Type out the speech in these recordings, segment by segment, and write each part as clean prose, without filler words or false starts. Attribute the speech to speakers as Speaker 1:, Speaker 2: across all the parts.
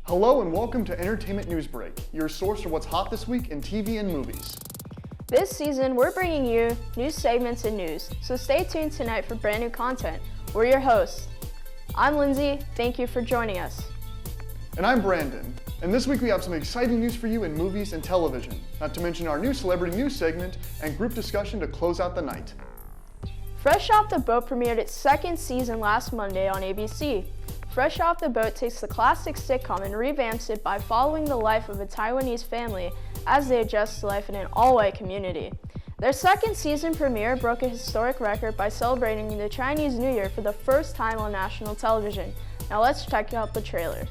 Speaker 1: Hello and welcome to Entertainment News Break, your source for what's hot this week in TV and movies.
Speaker 2: This season, we're bringing you new segments and news, so stay tuned tonight for brand new content. We're your hosts. I'm Lindsay, thank you for joining us.
Speaker 1: And I'm Brandon, and this week we have some exciting news for you in movies and television, not to mention our new celebrity news segment and group discussion to close out the night.
Speaker 2: Fresh Off the Boat premiered its second season last Monday on ABC. Fresh Off the Boat takes the classic sitcom and revamps it by following the life of a Taiwanese family as they adjust to life in an all-white community. Their second season premiere broke a historic record by celebrating the Chinese New Year for the first time on national television. Now let's check out the trailer.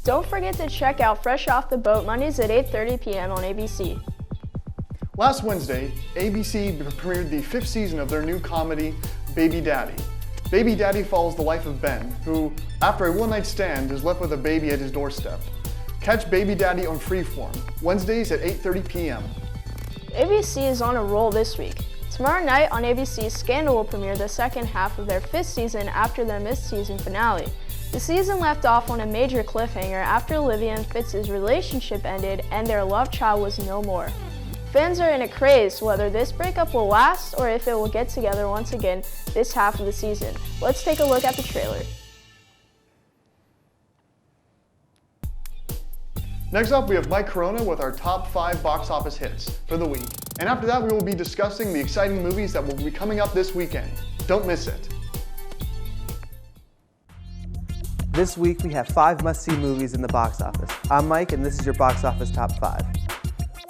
Speaker 2: Don't forget to check out Fresh Off the Boat Mondays at 8:30 p.m. on ABC.
Speaker 1: Last Wednesday, ABC premiered the 5th season of their new comedy, Baby Daddy. Baby Daddy follows the life of Ben, who, after a one-night stand, is left with a baby at his doorstep. Catch Baby Daddy on Freeform, Wednesdays at 8:30 p.m.
Speaker 2: ABC is on a roll this week. Tomorrow night on ABC, Scandal will premiere the second half of their 5th season after their missed season finale. The season left off on a major cliffhanger after Olivia and Fitz's relationship ended and their love child was no more. Fans are in a craze whether this breakup will last or if it will get together once again this half of the season. Let's take a look at the trailer.
Speaker 1: Next up, we have Mike Corona with our top 5 box office hits for the week. And after that, we will be discussing the exciting movies that will be coming up this weekend. Don't miss it.
Speaker 3: This week we have 5 must-see movies in the box office. I'm Mike and this is your box office top 5.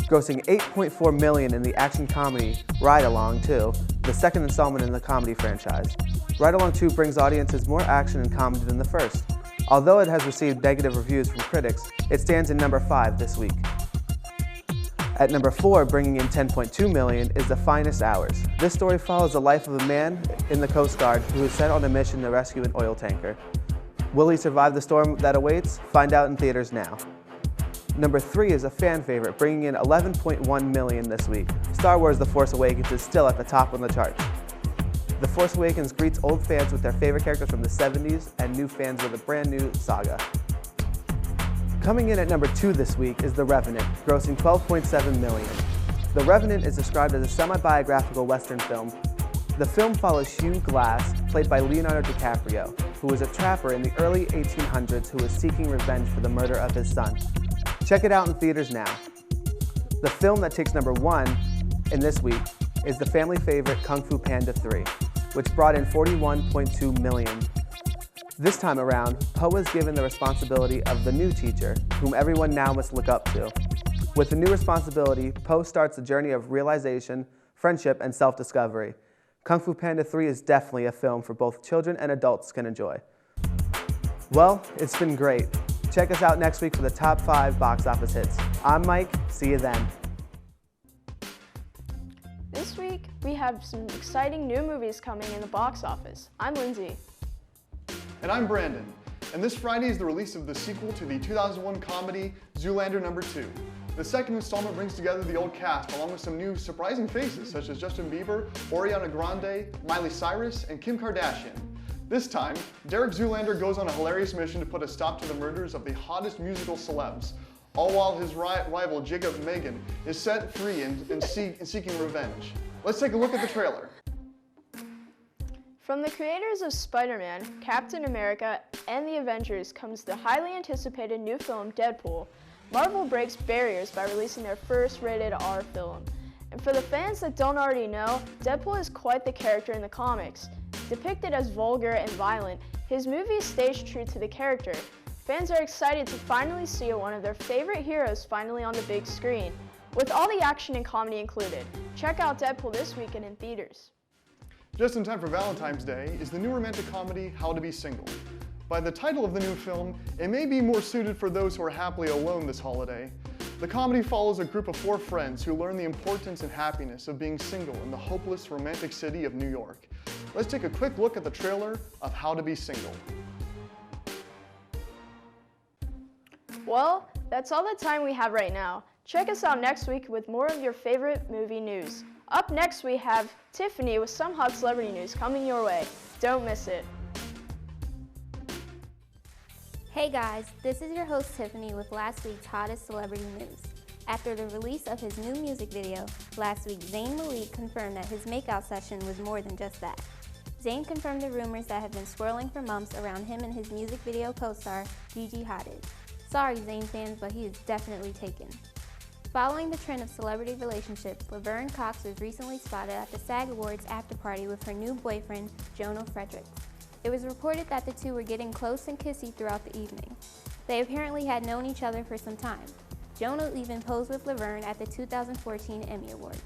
Speaker 3: Grossing $8.4 million in the action comedy Ride Along 2, the second installment in the comedy franchise. Ride Along 2 brings audiences more action and comedy than the first. Although it has received negative reviews from critics, it stands in number 5 this week. At number 4, bringing in $10.2 million, is The Finest Hours. This story follows the life of a man in the Coast Guard who is sent on a mission to rescue an oil tanker. Will he survive the storm that awaits? Find out in theaters now. Number 3 is a fan favorite, bringing in $11.1 million this week. Star Wars The Force Awakens is still at the top on the charts. The Force Awakens greets old fans with their favorite characters from the 70s and new fans with a brand new saga. Coming in at number 2 this week is The Revenant, grossing $12.7 million. The Revenant is described as a semi-biographical Western film. The film follows Hugh Glass, played by Leonardo DiCaprio, who was a trapper in the early 1800s who was seeking revenge for the murder of his son. Check it out in theaters now. The film that takes number 1 in this week is the family favorite Kung Fu Panda 3, which brought in $41.2 million. This time around, Po is given the responsibility of the new teacher, whom everyone now must look up to. With the new responsibility, Po starts a journey of realization, friendship, and self-discovery. Kung Fu Panda 3 is definitely a film for both children and adults can enjoy. Well, it's been great. Check us out next week for the top 5 box office hits. I'm Mike, see you then.
Speaker 2: This week, we have some exciting new movies coming in the box office. I'm Lindsay.
Speaker 1: And I'm Brandon. And this Friday is the release of the sequel to the 2001 comedy Zoolander No. 2. The second installment brings together the old cast along with some new surprising faces such as Justin Bieber, Ariana Grande, Miley Cyrus, and Kim Kardashian. This time, Derek Zoolander goes on a hilarious mission to put a stop to the murders of the hottest musical celebs, all while his rival Jacob Megan is set free and seeking revenge. Let's take a look at the trailer.
Speaker 2: From the creators of Spider-Man, Captain America, and the Avengers comes the highly anticipated new film Deadpool. Marvel breaks barriers by releasing their first rated R film. And for the fans that don't already know, Deadpool is quite the character in the comics. Depicted as vulgar and violent, his movies staged true to the character. Fans are excited to finally see one of their favorite heroes finally on the big screen, with all the action and comedy included. Check out Deadpool this weekend in theaters.
Speaker 1: Just in time for Valentine's Day is the new romantic comedy How to Be Single. By the title of the new film, it may be more suited for those who are happily alone this holiday. The comedy follows a group of 4 friends who learn the importance and happiness of being single in the hopeless romantic city of New York. Let's take a quick look at the trailer of How to Be Single.
Speaker 2: Well, that's all the time we have right now. Check us out next week with more of your favorite movie news. Up next, we have Tiffany with some hot celebrity news coming your way. Don't miss it.
Speaker 4: Hey guys, this is your host Tiffany with last week's hottest celebrity news. After the release of his new music video, last week Zayn Malik confirmed that his makeout session was more than just that. Zayn confirmed the rumors that have been swirling for months around him and his music video co-star, Gigi Hadid. Sorry Zayn fans, but he is definitely taken. Following the trend of celebrity relationships, Laverne Cox was recently spotted at the SAG Awards after party with her new boyfriend, Jonah Fredericks. It was reported that the two were getting close and kissy throughout the evening. They apparently had known each other for some time. Jonah even posed with Laverne at the 2014 Emmy Awards.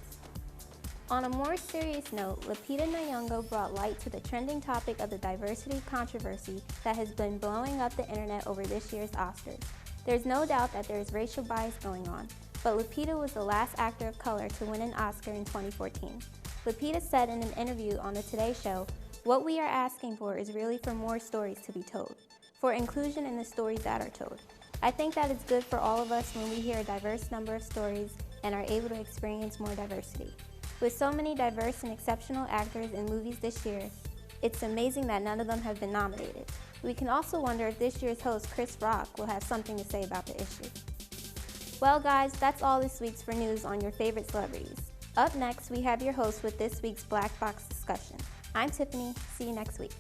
Speaker 4: On a more serious note, Lupita Nyong'o brought light to the trending topic of the diversity controversy that has been blowing up the internet over this year's Oscars. There's no doubt that there is racial bias going on, but Lupita was the last actor of color to win an Oscar in 2014. Lupita said in an interview on the Today Show, "What we are asking for is really for more stories to be told, for inclusion in the stories that are told. I think that it's good for all of us when we hear a diverse number of stories and are able to experience more diversity. With so many diverse and exceptional actors in movies this year, it's amazing that none of them have been nominated. We can also wonder if this year's host, Chris Rock, will have something to say about the issue." Well guys, that's all this week's for news on your favorite celebrities. Up next, we have your host with this week's Black Box discussion. I'm Tiffany, see you next week.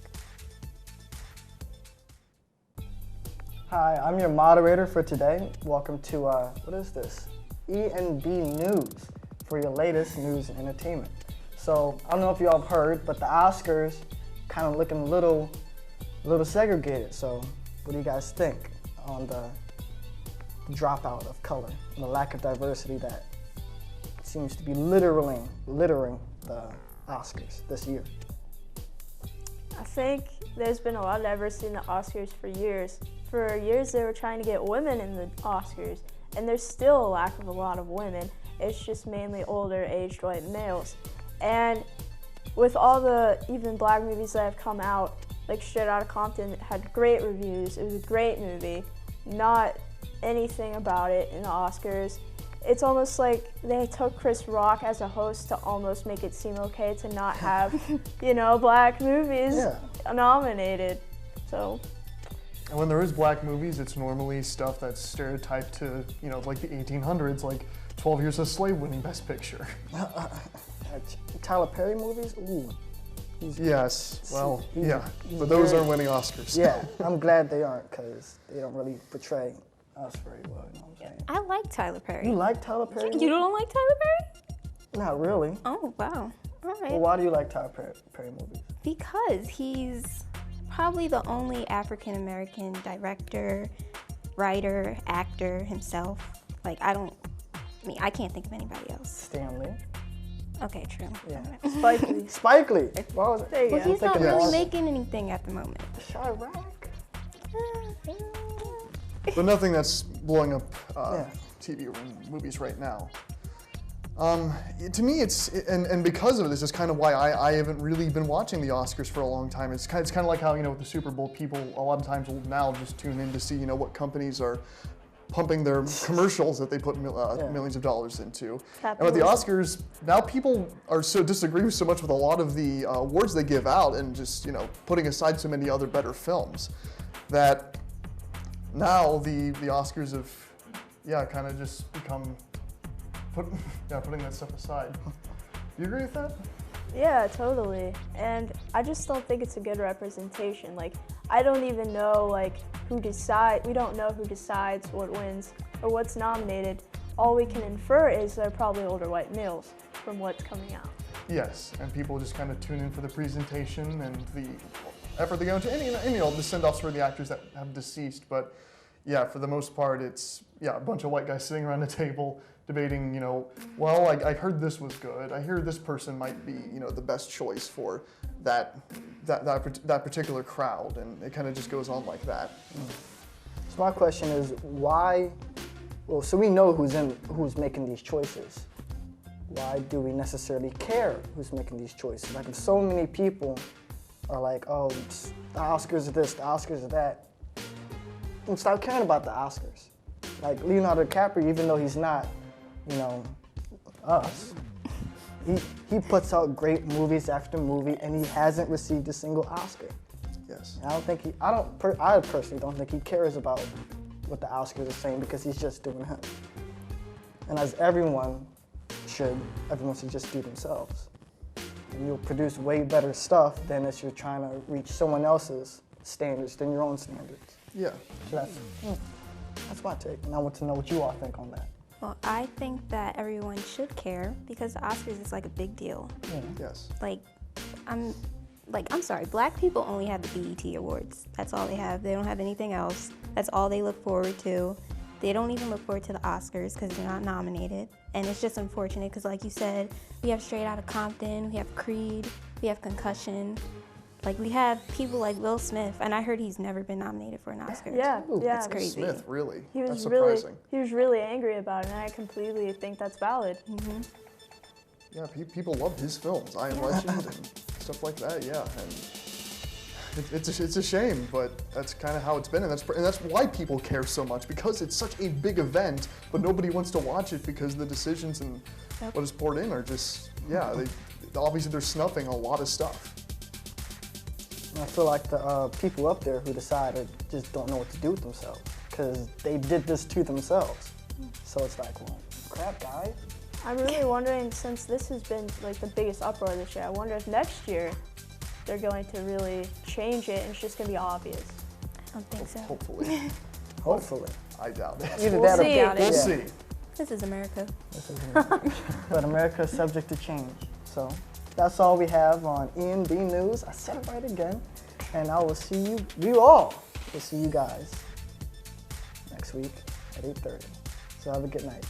Speaker 5: Hi, I'm your moderator for today. Welcome to, what is this? ENB News for your latest news and entertainment. So, I don't know if you all have heard, but the Oscars kind of looking a little segregated. So, what do you guys think on the dropout of color and the lack of diversity that seems to be littering the Oscars this year?
Speaker 2: I think there's been a lot of diversity in the Oscars for years. For years they were trying to get women in the Oscars, and there's still a lack of a lot of women. It's just mainly older aged white males. And with all the even black movies that have come out, like Straight Outta Compton had great reviews, it was a great movie, not anything about it in the Oscars. It's almost like they took Chris Rock as a host to almost make it seem okay to not have, black movies nominated. So.
Speaker 1: And when there is black movies, it's normally stuff that's stereotyped to, like the 1800s, like 12 Years a Slave winning Best Picture.
Speaker 5: Tyler Perry movies? Ooh.
Speaker 1: Yes, well, but those aren't winning Oscars.
Speaker 5: Yeah, I'm glad they aren't, because they don't really portray us very well, you know what I'm saying?
Speaker 4: I like Tyler Perry.
Speaker 5: You like Tyler Perry?
Speaker 4: You don't like Tyler Perry?
Speaker 5: Not really.
Speaker 4: Oh, wow. All right.
Speaker 5: Well, why do you like Tyler Perry movies?
Speaker 4: Because he's probably the only African-American director, writer, actor himself. Like, I can't think of anybody else.
Speaker 5: Stan Lee?
Speaker 4: Okay, true.
Speaker 5: Yeah.
Speaker 1: Spike
Speaker 5: Lee. What was it?
Speaker 2: There you go.
Speaker 4: Well, he's not really making anything at the moment.
Speaker 5: Chirac?
Speaker 1: But nothing that's blowing up TV or movies right now. To me, and because of this, is kind of why I haven't really been watching the Oscars for a long time. It's kind of like how, with the Super Bowl, people a lot of times will now just tune in to see, what companies are pumping their commercials that they put millions of dollars into. And with the Oscars, now people are disagree so much with a lot of the awards they give out, and just, putting aside so many other better films, that now the Oscars have, kind of just become putting that stuff aside. Do you agree with that?
Speaker 2: Yeah, totally. And I just don't think it's a good representation. Like, I don't even know we don't know who decides what wins or what's nominated. All we can infer is they're probably older white males from what's coming out.
Speaker 1: Yes, and people just kind of tune in for the presentation and the effort they go into, and the send-offs for the actors that have deceased. But yeah, for the most part, it's a bunch of white guys sitting around a table debating, well, I heard this was good. I hear this person might be, the best choice for that particular crowd, and it kind of just goes on like that.
Speaker 5: So my question is, why? Well, so we know who's making these choices. Why do we necessarily care who's making these choices? Like, if so many people are like, oh, the Oscars are this, the Oscars are that, then start caring about the Oscars. Like Leonardo DiCaprio, even though he's not, us, he puts out great movies after movie, and he hasn't received a single Oscar.
Speaker 1: Yeah. this.
Speaker 5: I personally don't think he cares about what the Oscars are saying because he's just doing him. And as everyone should just do themselves. And you'll produce way better stuff than if you're trying to reach someone else's standards than your own standards.
Speaker 1: Yeah.
Speaker 5: So that's my take, and I want to know what you all think on that.
Speaker 4: Well, I think that everyone should care because the Oscars is like a big deal.
Speaker 5: Yeah.
Speaker 1: Yes.
Speaker 4: I'm sorry, black people only have the BET Awards. That's all they have. They don't have anything else. That's all they look forward to. They don't even look forward to the Oscars because they're not nominated. And it's just unfortunate because like you said, we have Straight Outta Compton, we have Creed, we have Concussion. Like we have people like Will Smith, and I heard he's never been nominated for an Oscar.
Speaker 2: Yeah, yeah.
Speaker 4: That's crazy.
Speaker 1: Smith, really?
Speaker 2: He
Speaker 1: That's
Speaker 2: was
Speaker 1: surprising.
Speaker 2: really angry about it, and I completely think that's valid.
Speaker 4: Mm-hmm.
Speaker 1: Yeah, people love his films, I Am Legend and stuff like that. Yeah, and it's a shame, but that's kind of how it's been, and that's why people care so much, because it's such a big event, but nobody wants to watch it because the decisions and what is poured in are just obviously they're snuffing a lot of stuff.
Speaker 5: I feel like the people up there who decided just don't know what to do with themselves because they did this to themselves. So it's like, well, crap, guys.
Speaker 2: I'm really wondering, since this has been like the biggest uproar this year, I wonder if next year they're going to really change it and it's just going to be obvious.
Speaker 4: I don't think so.
Speaker 1: Hopefully.
Speaker 5: Hopefully.
Speaker 1: I doubt it.
Speaker 5: Either
Speaker 2: We'll
Speaker 5: that or
Speaker 2: see.
Speaker 1: We'll see.
Speaker 4: This is America.
Speaker 5: But America is subject to change. So that's all we have on ENB News. I said it right again. And I will see you all will see you guys next week at 8:30. So have a good night.